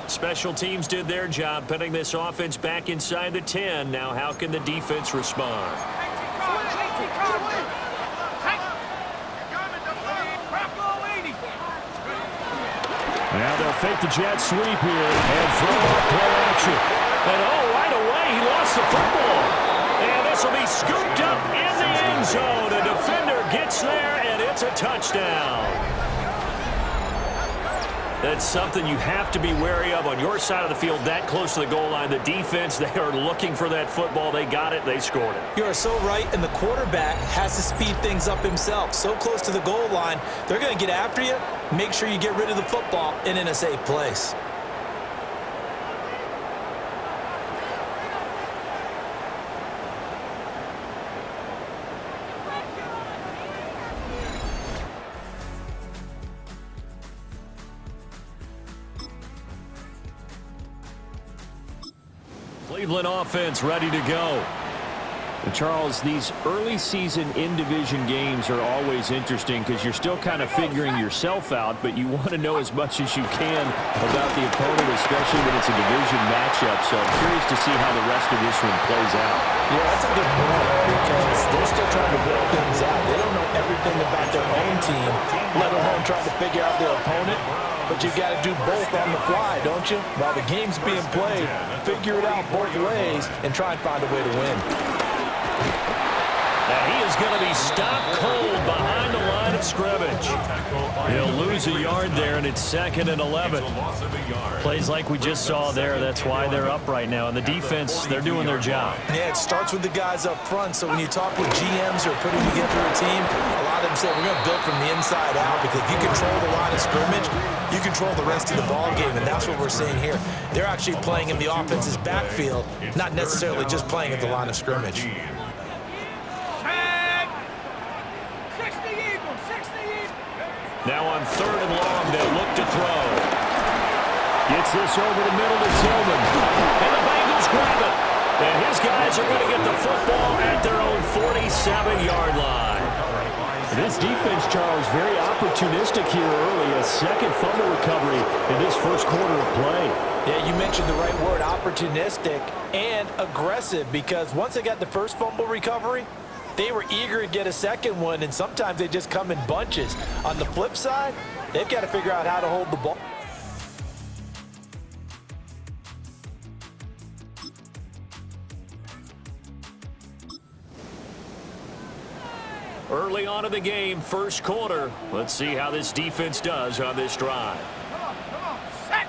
Special teams did their job putting this offense back inside the 10. Now how can the defense respond? Now they'll fake the jet sweep here and throw up play action. And right away he lost the football. And this will be scooped up in the end zone. A defender gets there and it's a touchdown. That's something you have to be wary of on your side of the field, that close to the goal line. The defense, they are looking for that football. They got it. They scored it. You are so right, and the quarterback has to speed things up himself. So close to the goal line, they're going to get after you. Make sure you get rid of the football and in a safe place. Cleveland offense ready to go. And Charles, these early season in-division games are always interesting because you're still kind of figuring yourself out, but you want to know as much as you can about the opponent, especially when it's a division matchup. So I'm curious to see how the rest of this one plays out. Yeah, that's a good point because they're still trying to build things out. They don't know everything about their own team, let alone trying to figure out their opponent. But you've got to do both on the fly, don't you? While the game's being played, figure it out both ways and try and find a way to win. Now he is going to be stopped cold behind the line of scrimmage. He'll lose a yard there, and it's 2nd and 11. Plays like we just saw there. That's why they're up right now. And the defense, they're doing their job. Yeah, it starts with the guys up front. So when you talk with GMs who are putting together a team, a lot of them say we're going to build from the inside out because if you control the line of scrimmage, you control the rest of the ball game, and that's what we're seeing here. They're actually playing in the offense's backfield, not necessarily just playing at the line of scrimmage. Now on 3rd and long, they'll look to throw. Gets this over the middle to Tillman. And the Bengals grab it. And his guys are going to get the football at their own 47-yard line. This defense, Charles, very opportunistic here early. A second fumble recovery in this first quarter of play. Yeah, you mentioned the right word, opportunistic and aggressive, because once they got the first fumble recovery, they were eager to get a second one, and sometimes they just come in bunches. On the flip side, they've got to figure out how to hold the ball. Early on in the game, first quarter. Let's see how this defense does on this drive. Come on, set.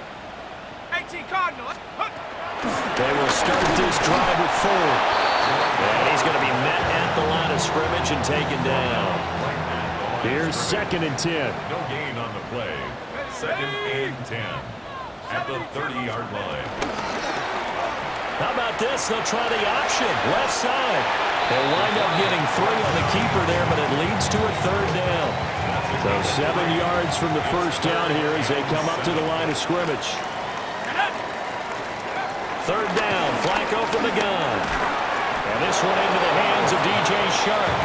18 Cardinals. They will start this drive with 4. And he's going to be met at the line of scrimmage and taken down. Here's 2nd and 10. No gain on the play. 2nd and 10 at the 30-yard line. How about this? They'll try the option. Left side. They'll wind up getting 3 on the keeper there, but it leads to a 3rd down. So 7 yards from the first down here as they come up to the line of scrimmage. 3rd down. Flacco from the gun. And this one into the hands of DJ Shark.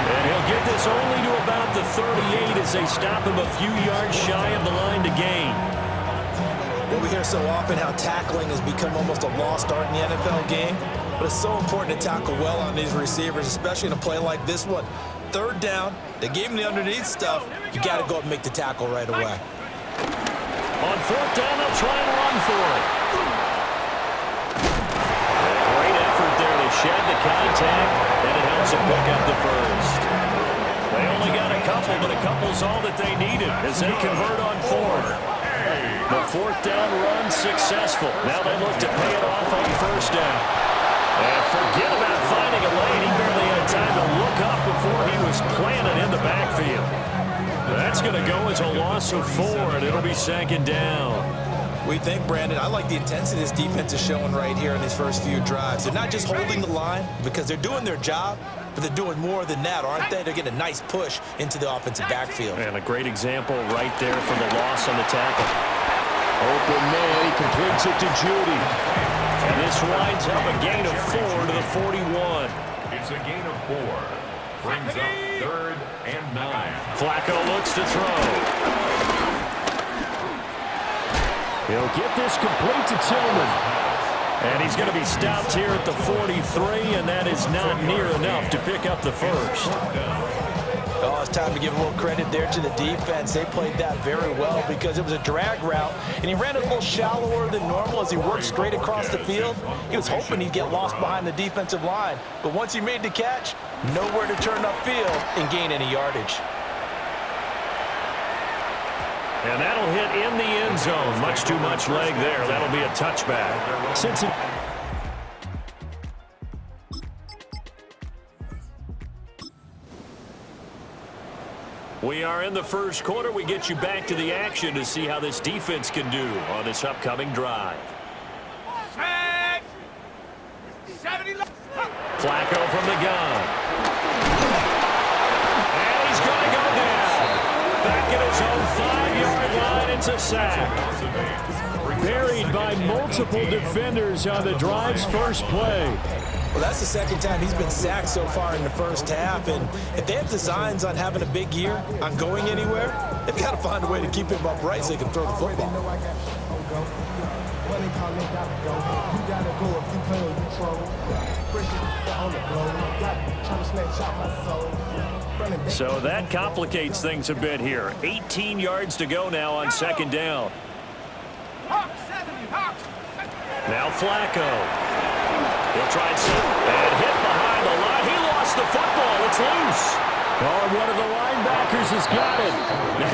And he'll get this only to about the 38 as they stop him a few yards shy of the line to gain. Well, we hear so often how tackling has become almost a lost art in the NFL game, but it's so important to tackle well on these receivers, especially in a play like this one. 3rd down, they gave him the underneath stuff. You got to go up and make the tackle right away. On 4th down, they'll try and run for it. Great effort there to shed the contact, and it helps them pick up the first. They only got a couple, but a couple's all that they needed as they convert on 4th. The 4th down run successful. Now they look to pay it off on 1st down. And forget about finding a lane. He barely had time to look up before he was planted in the backfield. That's going to go as a loss of 4, and it'll be 2nd down. We think, Brandon, I like the intensity this defense is showing right here in these first few drives. They're not just holding the line because they're doing their job, but they're doing more than that, aren't they? They're getting a nice push into the offensive backfield. And a great example right there for the loss on the tackle. Open man, he completes it to Judy. And this winds up a gain of 4 to the 41. It's a gain of 4. Brings up 3rd and 9. Flacco looks to throw. He'll get this complete to Tillman. And he's going to be stopped here at the 43, and that is not near enough to pick up the first. Oh, it's time to give a little credit there to the defense. They played that very well because it was a drag route, and he ran it a little shallower than normal as he worked straight across the field. He was hoping he'd get lost behind the defensive line, but once he made the catch, nowhere to turn upfield and gain any yardage. And that'll hit in the end zone. Much too much leg there. That'll be a touchback. We are in the first quarter. We get you back to the action to see how this defense can do on this upcoming drive. Flacco from the gun. And he's going to go down. Back at his own 5-yard line. It's a sack. Buried by multiple defenders on the drive's first play. Well, that's the second time he's been sacked so far in the first half, and if they have designs on having a big year, on going anywhere, they've got to find a way to keep him upright so they can throw the football. So that complicates things a bit here. 18 yards to go now on second down. Now Flacco. He'll try and hit behind the line. He lost the football. It's loose. Oh, one of the linebackers has got it.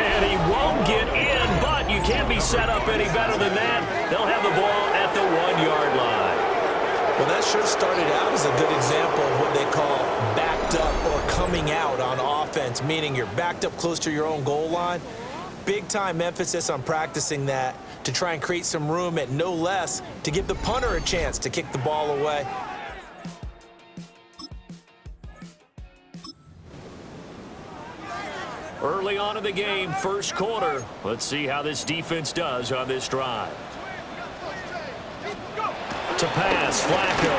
And he won't get in, but you can't be set up any better than that. They'll have the ball at the 1-yard line. Well, that sure started out as a good example of what they call backed up or coming out on offense, meaning you're backed up close to your own goal line. Big-time emphasis on practicing that to try and create some room at no less to give the punter a chance to kick the ball away. Early on in the game, first quarter. Let's see how this defense does on this drive. To pass, Flacco.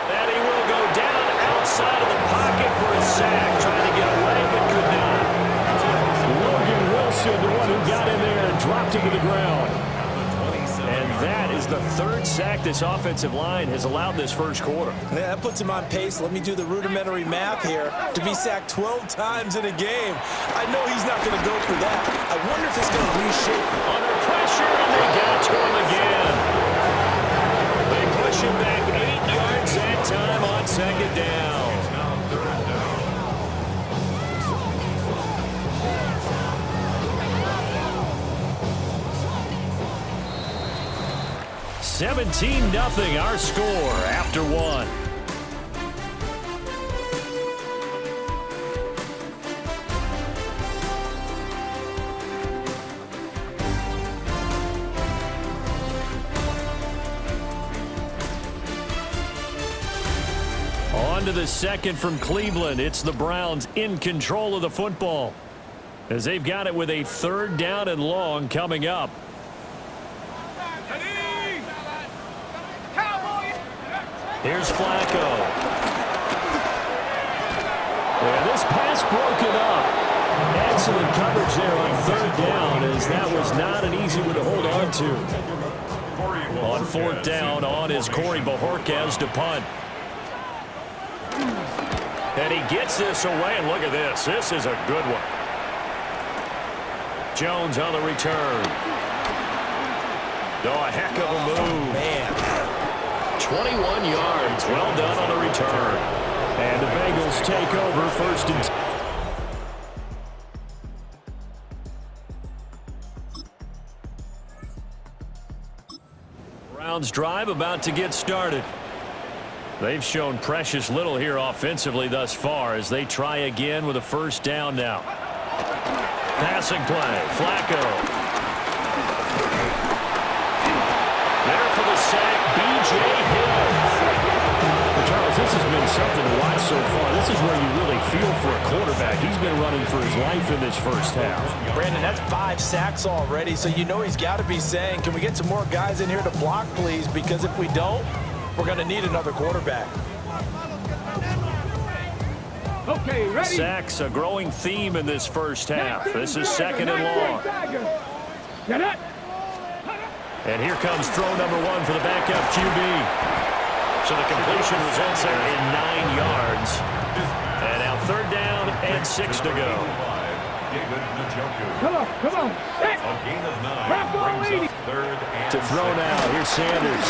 And he will go down outside of the pocket for a sack. Trying to get away, but could not. Logan Wilson, the one who got in there and dropped him to the ground. And that is the third sack this offensive line has allowed this first quarter. Yeah, that puts him on pace. Let me do the rudimentary math here. To be sacked 12 times in a game, I know he's not going to go for that. I wonder if it's going to reshape. Under pressure, and they get it to him again. They push him back 8 yards that time on second down. 17-0 our score after one. On to the second from Cleveland. It's the Browns in control of the football as they've got it with a 3rd down and long coming up. Here's Flacco. And this pass broken up. Excellent coverage there on 3rd down, as that was not an easy one to hold on to. On 4th down, on is Corey Bojorquez to punt. And he gets this away, and look at this. This is a good one. Jones on the return. Oh, a heck of a move. Man. 21 yards. Well done on the return. And the Bengals take over 1st and 10. Browns drive about to get started. They've shown precious little here offensively thus far as they try again with a 1st down now. Passing play. Flacco. There for the sack, B.J. Hill. Charles, this has been something to watch so far. This is where you really feel for a quarterback. He's been running for his life in this first half. Brandon, that's 5 sacks already, so you know he's got to be saying, can we get some more guys in here to block, please? Because if we don't, we're going to need another quarterback. Okay, ready? Sacks, a growing theme in this first half. This is second and long. Get it. And here comes throw number one for the backup QB. So the completion results there in 9 yards. And now third down and 6 to go. Come on, come on. A gain of 9 brings up third and To throw now, here's Sanders.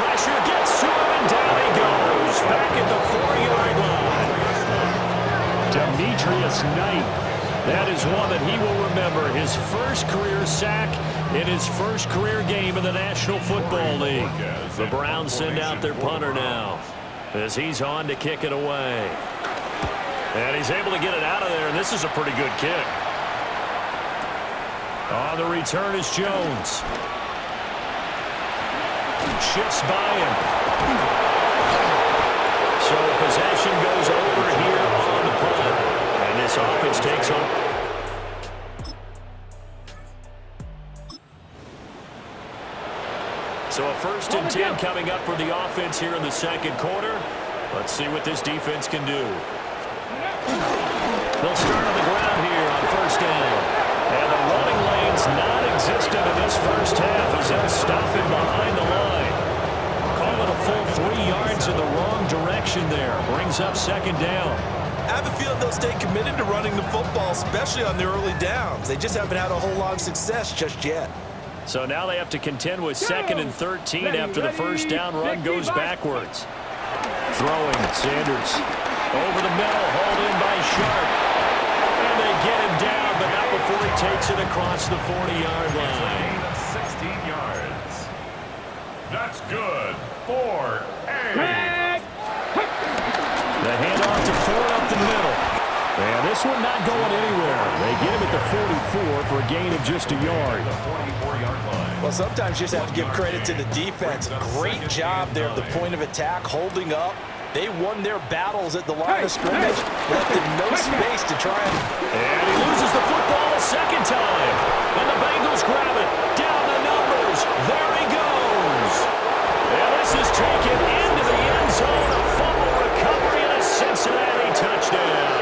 Pressure gets to him, and down he goes. Back at the 4-yard line. Demetrius Knight. That is one that he will remember. His first career sack in his first career game in the National Football League. The Browns send out their punter now as he's on to kick it away. And he's able to get it out of there, and this is a pretty good kick. On the return is Jones. Shifts by him. So possession goes over here on the punt. And this offense takes on. So a 1st and 10 coming up for the offense here in the second quarter. Let's see what this defense can do. They'll start on the ground here on 1st down. And the running lane's non-existent in this first half as they'll stop him behind the line. Call it a full 3 yards in the wrong direction there. Brings up second down. I have a feeling they'll stay committed to running the football, especially on the early downs. They just haven't had a whole lot of success just yet. So now they have to contend with 2nd and 13 after the first down run goes backwards. Throwing, Sanders. Over the middle, hauled in by Sharp. And they get him down, but not before he takes it across the 40-yard line. 16 yards. That's good for A. The handoff to Ford up the middle. And this one not going anywhere. They get him at the 44 for a gain of just a yard. The 44-yard line. Well, sometimes you just have to give credit to the defense. Great job there at the point of attack, holding up. They won their battles at the line of scrimmage, left him no space to try And he loses the football a second time. And the Bengals grab it. Down the numbers. There he goes. And this is taken into the end zone. A fumble recovery and a Cincinnati touchdown.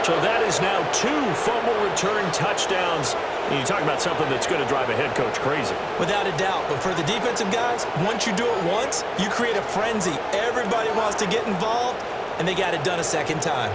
So that is now 2 fumble return touchdowns. And you talk about something that's going to drive a head coach crazy. Without a doubt. But for the defensive guys, once you do it once, you create a frenzy. Everybody wants to get involved, and they got it done a second time.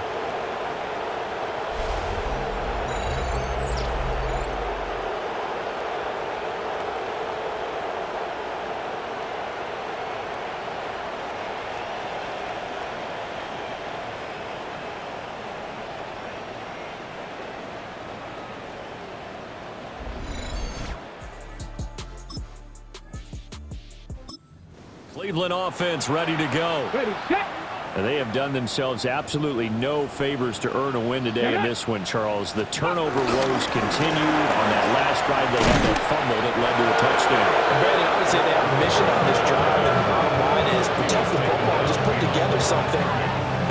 Cleveland offense ready to go. Ready, set. And they have done themselves absolutely no favors to earn a win today in this one, Charles. The turnover woes continued. On that last drive, they had that fumble that led to a touchdown. Brandon, I would say they have a mission on this drive, and the bottom line is protect the football. Just put together something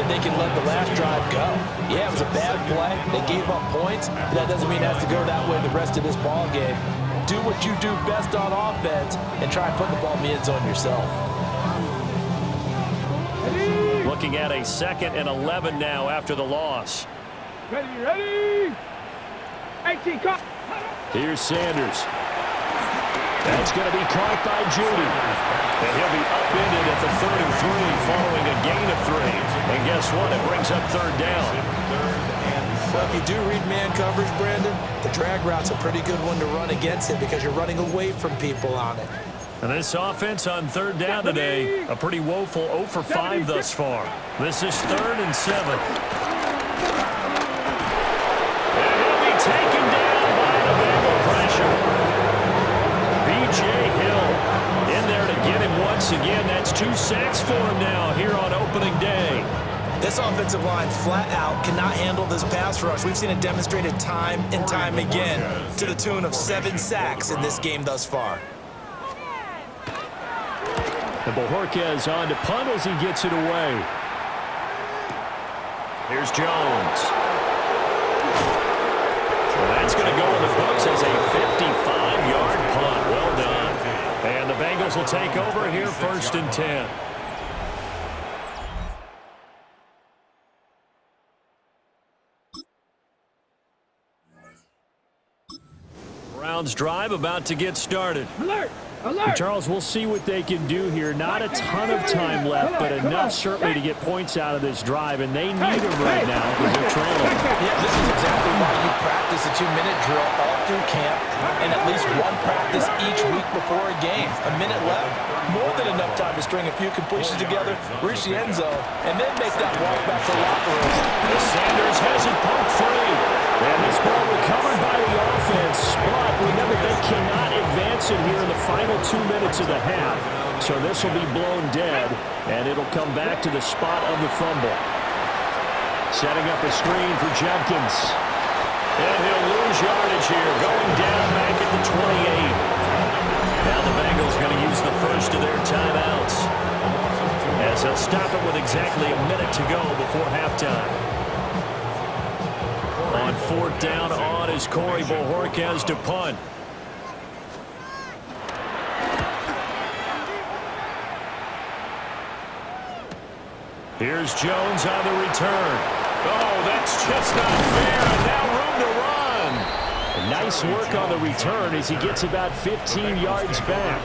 that they can let the last drive go. Yeah, it was a bad play. They gave up points, but that doesn't mean it has to go that way the rest of this ball game. Do what you do best on offense and try and put the ball in the end zone yourself. Looking at a 2nd and 11 now after the loss. Ready, ready. 18, cut. Here's Sanders. That's going to be caught by Judy. And he'll be upended at the 33 following a gain of 3. And guess what? It brings up third down. Well, if you do read man coverage, Brandon, the drag route's a pretty good one to run against it because you're running away from people on it. And this offense on third down today, a pretty woeful 0 for 5 thus far. This is 3rd and 7. And he'll be taken down by the Bengal pressure. B.J. Hill in there to get him once again. That's 2 sacks for him now here on opening day. This offensive line flat out cannot handle this pass rush. We've seen it demonstrated time and time again to the tune of 7 sacks in this game thus far. And Bojorquez on to punt as he gets it away. Here's Jones. So that's going to go in the books as a 55-yard punt. Well done. And the Bengals will take over here 1st and 10. Browns drive about to get started. Alert! Alert! Charles, we'll see what they can do here. Not a ton of time left, but enough certainly to get points out of this drive, and they need them right now because they're trailing. Yeah, this is exactly why you practice a 2-minute drill all through camp and at least one practice each week before a game. A minute left, more than enough time to string a few completions together, reach the end zone, and then make that walk back to the locker room. Sanders has it pumped free. And this ball recovered by the offense, but remember they cannot advance it here in the final 2 minutes of the half. So this will be blown dead, and it'll come back to the spot of the fumble. Setting up a screen for Jenkins. And he'll lose yardage here, going down back at the 28. Now the Bengals going to use the first of their timeouts, as they'll stop it with exactly a minute to go before halftime. On 4th down on is Corey Bojorquez to punt. Here's Jones on the return. Oh, that's just not fair, and now room to run. Nice work on the return as he gets about 15 yards back.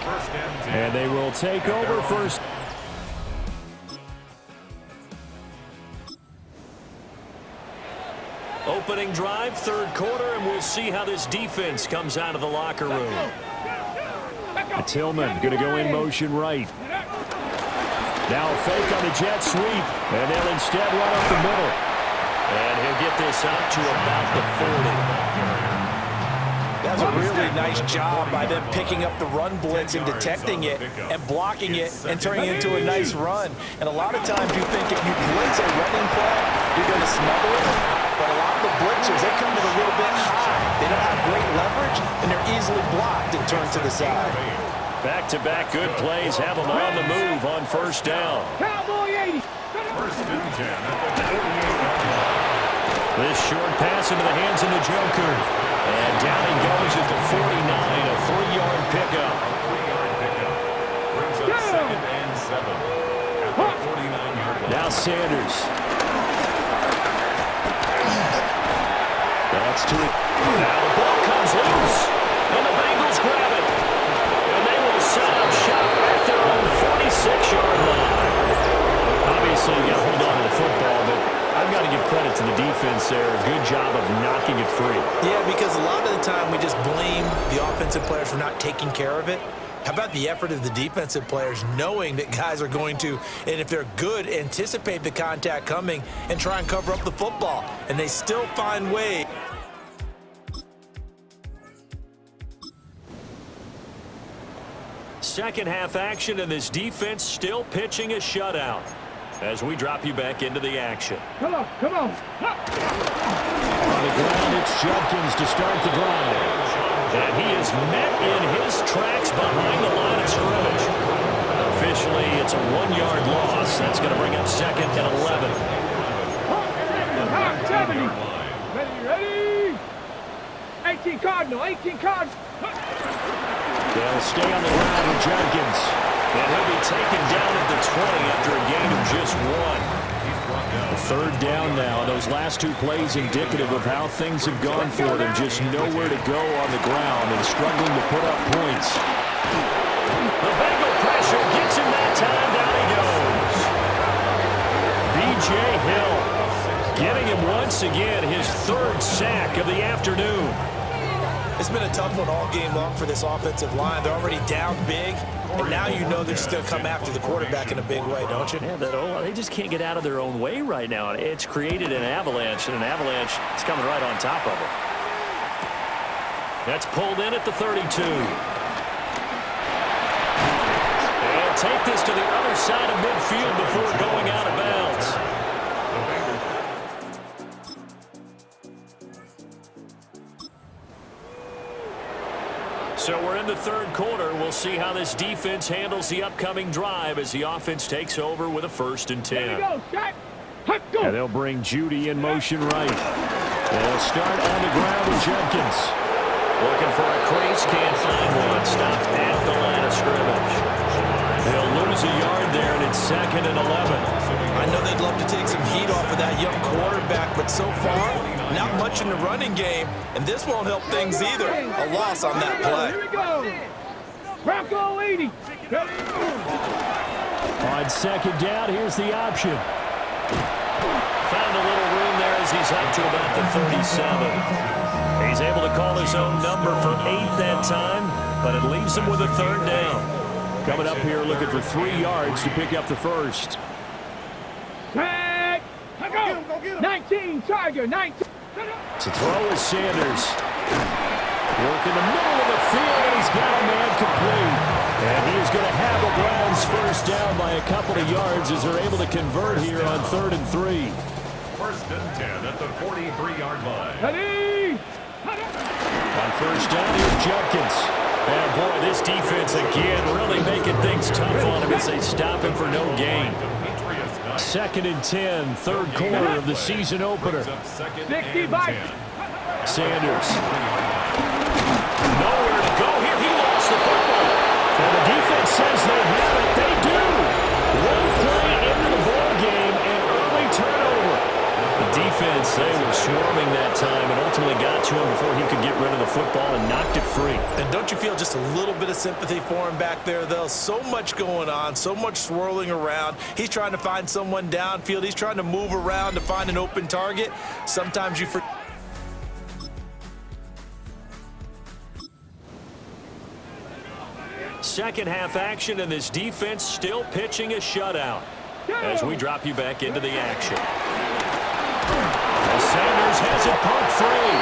And they will take over first. Opening drive, 3rd quarter, and we'll see how this defense comes out of the locker room. Tillman going to go in motion right. Now a fake on the jet sweep, and they'll instead run up the middle. And he'll get this out to about the 40. That's a really nice job by them picking up the run blitz and detecting it and blocking it and turning it into a nice run. And a lot of times you think if you blitz a running play, you're going to smother it. But a lot of the blitzers, they come in a little bit high. They don't have great leverage, and they're easily blocked and turned to the side. Back-to-back good plays have them on the move on 1st down. Cowboy 80. 1st and 10 at the 48. This short pass into the hands of the Joker. And down he goes at the 49, a 3-yard pickup. Brings up 2nd and 7 at the 49-yard line. Now Sanders. That's to it. Now the ball comes loose, and the Bengals grab it. And they will set up shop at their own 46-yard line. Obviously, you got to hold on to the football, but I've got to give credit to the defense there. A good job of knocking it free. Yeah, because a lot of the time we just blame the offensive players for not taking care of it. How about the effort of the defensive players knowing that guys are going to, and if they're good, anticipate the contact coming and try and cover up the football. And they still find ways. Second half action, and this defense still pitching a shutout. As we drop you back into the action. Come on, come on. On the ground, it's Jenkins to start the drive. And he is met in his tracks behind the line of scrimmage. Officially, it's a 1-yard loss. That's going to bring up 2nd and 11. Hot 70. Ready, ready. 18 Cardinal, 18 Cardinal. They'll stay on the ground with Jenkins. And he'll be taken down at the 20 after a gain of just 1. 3rd down now. Those last 2 plays indicative of how things have gone for them. Just nowhere to go on the ground and struggling to put up points. The Bengal pressure gets him that time. Down he goes. B.J. Hill getting him once again his 3rd sack of the afternoon. It's been a tough one all game long for this offensive line. They're already down big, and now you know they're just going to come after the quarterback in a big way, don't you? Yeah, they just can't get out of their own way right now. It's created an avalanche, and an avalanche is coming right on top of it. That's pulled in at the 32. And take this to the other side of midfield before going out of bounds. So we're in the 3rd quarter. We'll see how this defense handles the upcoming drive as the offense takes over with a 1st and 10. Here we go, shot. Let's go. And they'll bring Judy in motion right. They'll start on the ground with Jenkins. Looking for a crease, can't find one. Stopped at the line of scrimmage. They'll lose a yard there, and it's 2nd and 11. I know they'd love to take some heat off of that young quarterback, but so far, now not much in the running game, and this won't help things either. A loss on that play. Here we go. Bronco 80. On second down, here's the option. Found a little room there as he's up to about the 37. He's able to call his own number for 8 that time, but it leaves him with a third down. Coming up here looking for 3 yards to pick up the first. Tag. Go. 19, Tiger, 19. To throw is Sanders. Work in the middle of the field, and he's got a man complete. And he is going to have the Browns first down by a couple of yards as they're able to convert here on 3rd and 3. First and 10 at the 43-yard line. Ready. On first down, here's Judkins. And boy, this defense again really making things tough on him as they stop him for no gain. 2nd and 10, third quarter of the season opener. 60 by. Sanders. Nowhere to go here. He lost the football. And the defense says they have it. They do. One play into the ball game and early turnover. The defense, they were swarming that time and ultimately got to him before he could get rid of the football and knocked it free. And don't you feel just a little bit of sympathy for him back there, though? So much going on, so much swirling around. He's trying to find someone downfield. He's trying to move around to find an open target. Sometimes you forget. Second half action, and this defense still pitching a shutout as we drop you back into the action. As Sanders has it pumped free.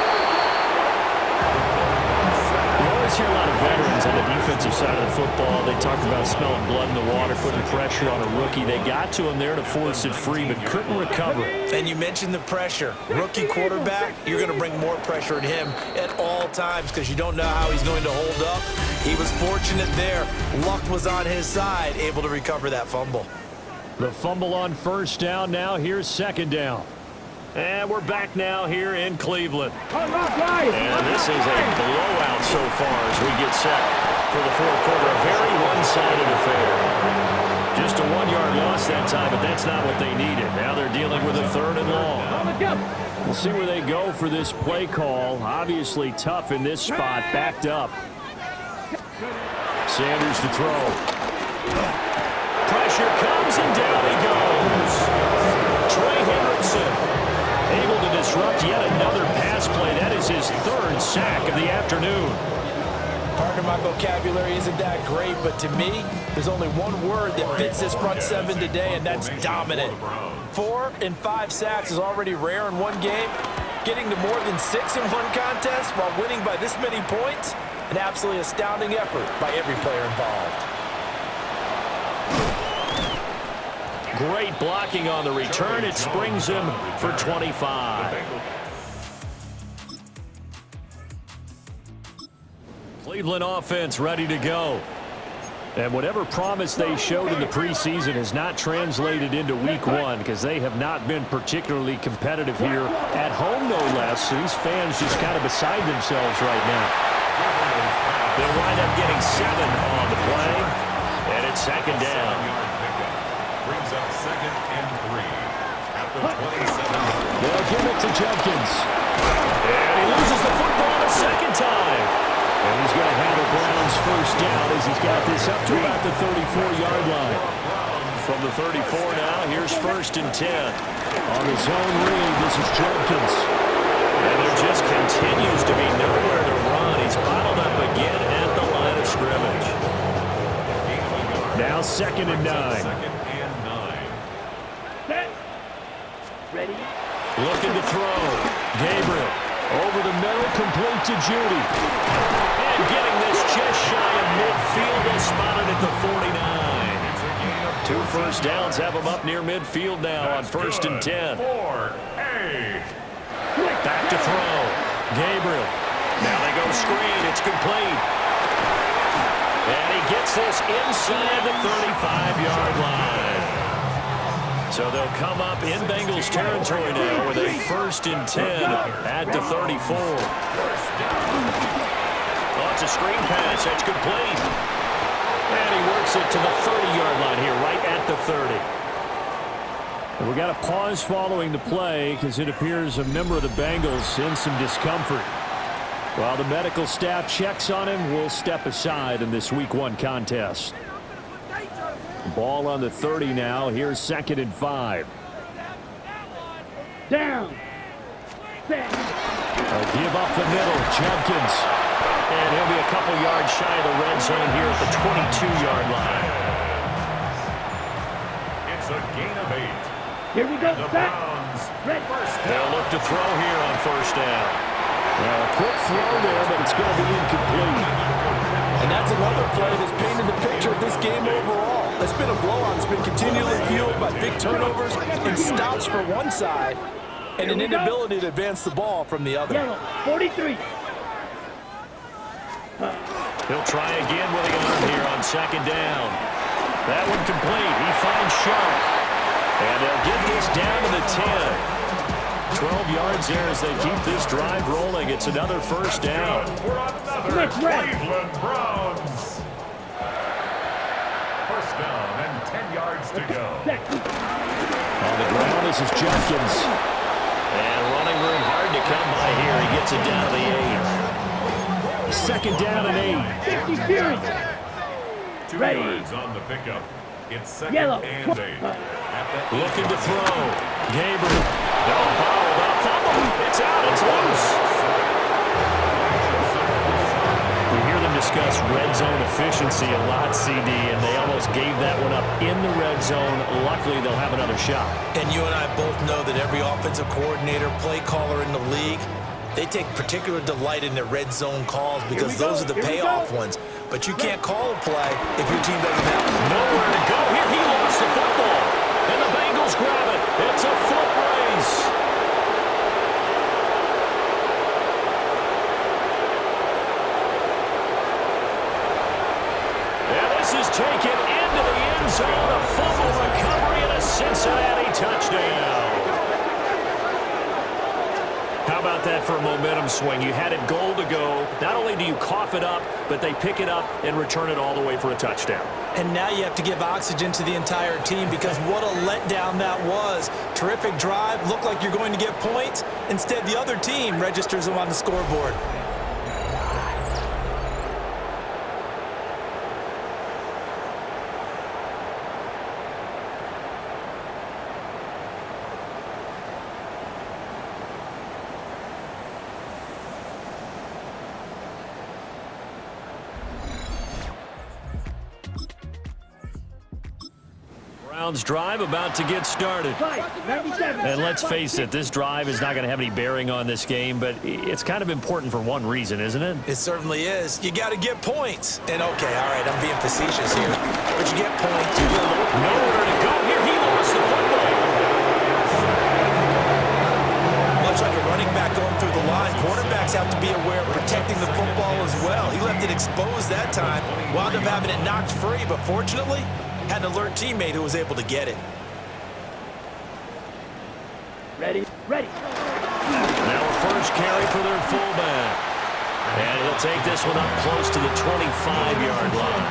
You always hear a lot of veterans on the defensive side of the football. They talk about smelling blood in the water, putting pressure on a rookie. They got to him there to force it free, but couldn't recover. And you mentioned the pressure. Rookie quarterback, you're going to bring more pressure at him at all times because you don't know how he's going to hold up. He was fortunate there. Luck was on his side, able to recover that fumble. The fumble on first down. Now here's second down. And we're back now here in Cleveland. And this is a blowout so far as we get set for the fourth quarter. A very one-sided affair. Just a 1-yard loss that time, but that's not what they needed. Now they're dealing with a 3rd and long. We'll see where they go for this play call. Obviously tough in this spot, backed up. Sanders to throw. Pressure comes, and down he goes. Trey Hendrickson able to disrupt yet another pass play. That is his 3rd sack of the afternoon. Partner, my vocabulary isn't that great, but to me, there's only one word that fits this front 7 today, and that's dominant. 4 and 5 sacks is already rare in one game. Getting to more than 6 in one contest while winning by this many points, an absolutely astounding effort by every player involved. Great blocking on the return. It springs him for 25. Cleveland offense ready to go. And whatever promise they showed in the preseason has not translated into week 1 because they have not been particularly competitive here at home, no less. So these fans just kind of beside themselves right now. They'll wind up getting 7 on the play, and it's second down. Brings up 2nd and 3 at the 27. They'll give it to Judkins. And he loses the football a second time. And he's going to have the Browns first down as he's got this up to about the 34-yard line. From the 34 now, here's 1st and 10. On his own read, this is Judkins. And there just continues to be nowhere to run. He's bottled up again at the line of scrimmage. Now 2nd and 9. 2nd and 9. Ready? Looking to throw. Gabriel over the middle, complete to Judy. And getting this just shy of midfield. They spotted at the 49. 2 first downs have him up near midfield now on 1st and 10. 4A. Back to throw. Gabriel. Now they go screen. It's complete. And he gets this inside the 35-yard line. So they'll come up in Bengals territory now with a 1st and 10 at the 34. Oh, it's a screen pass. That's complete. And he works it to the 30-yard line here, right at the 30. We got a pause following the play because it appears a member of the Bengals in some discomfort. While the medical staff checks on him, we'll step aside in this Week 1 contest. Ball on the 30 now. Here's 2nd and 5. Down. Set. A give up the middle. Jenkins. And he'll be a couple yards shy of the red zone here at the 22-yard line. It's a gain of 8. Here we go. The Set. Browns. Ready. They'll look to throw here on 1st down. Well, a quick throw there, but it's going to be incomplete. And that's another play that's painted the picture of this game overall. It's been a blowout. It's been continually fueled by big turnovers and stops for one side and an inability to advance the ball from the other. Yellow. 43. He'll try again with a arm here on 2nd down. That one complete. He finds Sharp. And they'll get this down to the 10. 12 yards there as they keep this drive rolling. It's another 1st down. For another Cleveland Browns. 1st down and 10 yards to go. On the ground, this is Jenkins. And running room hard to come by here. He gets it down to the 8. 2nd down and 8. 50 series. 2 Ready. yards on the pickup. It's 2nd Yellow. and 8. At the Looking to throw. Gabriel. No, bottled up. Fumble. It's out. It's loose. We hear them discuss red zone efficiency a lot, CD, and they almost gave that one up in the red zone. Luckily, they'll have another shot. And you and I both know that every offensive coordinator, play caller in the league, they take particular delight in their red zone calls because those are the payoff ones. But you can't call a play if your team doesn't have it. Nowhere to go here. He lost the football. And the Bengals grab it. It's a foot race. And this is taken into the end zone. A fumble recovery and a Cincinnati touchdown. How about that for a momentum swing? You had it goal to go. Not only do you cough it up, but they pick it up and return it all the way for a touchdown. And now you have to give oxygen to the entire team because what a letdown that was. Terrific drive. Looked like you're going to get points. Instead, the other team registers them on the scoreboard. Browns drive about to get started. 97. And let's face it, this drive is not going to have any bearing on this game, but it's kind of important for one reason, isn't it? It certainly is. You got to get points. And okay, all right, I'm being facetious here. But you get points. You get Nowhere to go here. He lost the football. much like a running back going through the line, quarterbacks have to be aware of protecting the football as well. He left it exposed that time, wound up having it knocked free, but fortunately, had an alert teammate who was able to get it. Ready. Now a first carry for their fullback. And he'll take this one up close to the 25-yard line.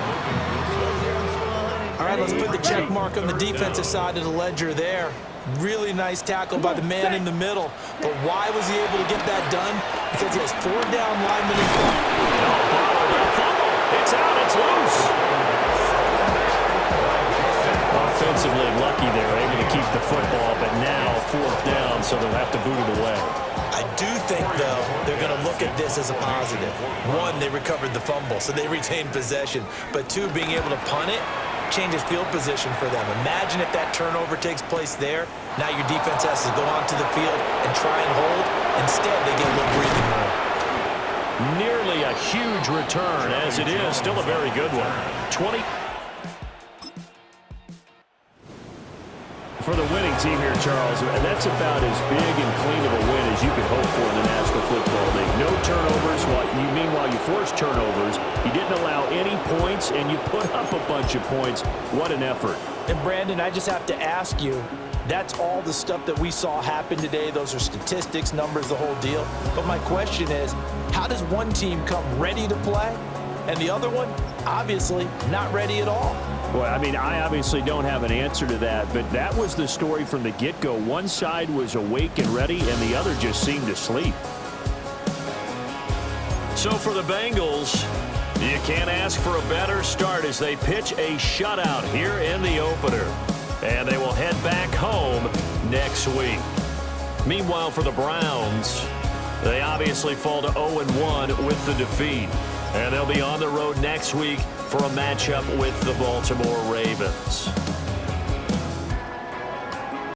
All right, let's put the check mark on the defensive side of the ledger there. Really nice tackle by the man in the middle. But why was he able to get that done? Because he has 4 down linemen in front. It's out. It's loose. Offensively lucky they're able to keep the football, but now 4th down, so they'll have to boot it away. I do think, though, they're going to look at this as a positive. 1, they recovered the fumble, so they retained possession. But 2, being able to punt it changes field position for them. Imagine if that turnover takes place there. Now your defense has to go onto the field and try and hold. Instead, they get a little breathing room. Nearly a huge return, as it is. Still a very good one. 20. For the winning team here, Charles, that's about as big and clean of a win as you could hope for in the National Football League. No turnovers. Meanwhile, you forced turnovers. You didn't allow any points, and you put up a bunch of points. What an effort. And, Brandon, I just have to ask you, that's all the stuff that we saw happen today. Those are statistics, numbers, the whole deal. But my question is, how does one team come ready to play, and the other one, obviously, not ready at all? Well, I mean, I obviously don't have an answer to that, but that was the story from the get-go. One side was awake and ready, and the other just seemed to sleep. So for the Bengals, you can't ask for a better start as they pitch a shutout here in the opener. And they will head back home next week. Meanwhile, for the Browns, they obviously fall to 0-1 with the defeat. And they'll be on the road next week for a matchup with the Baltimore Ravens.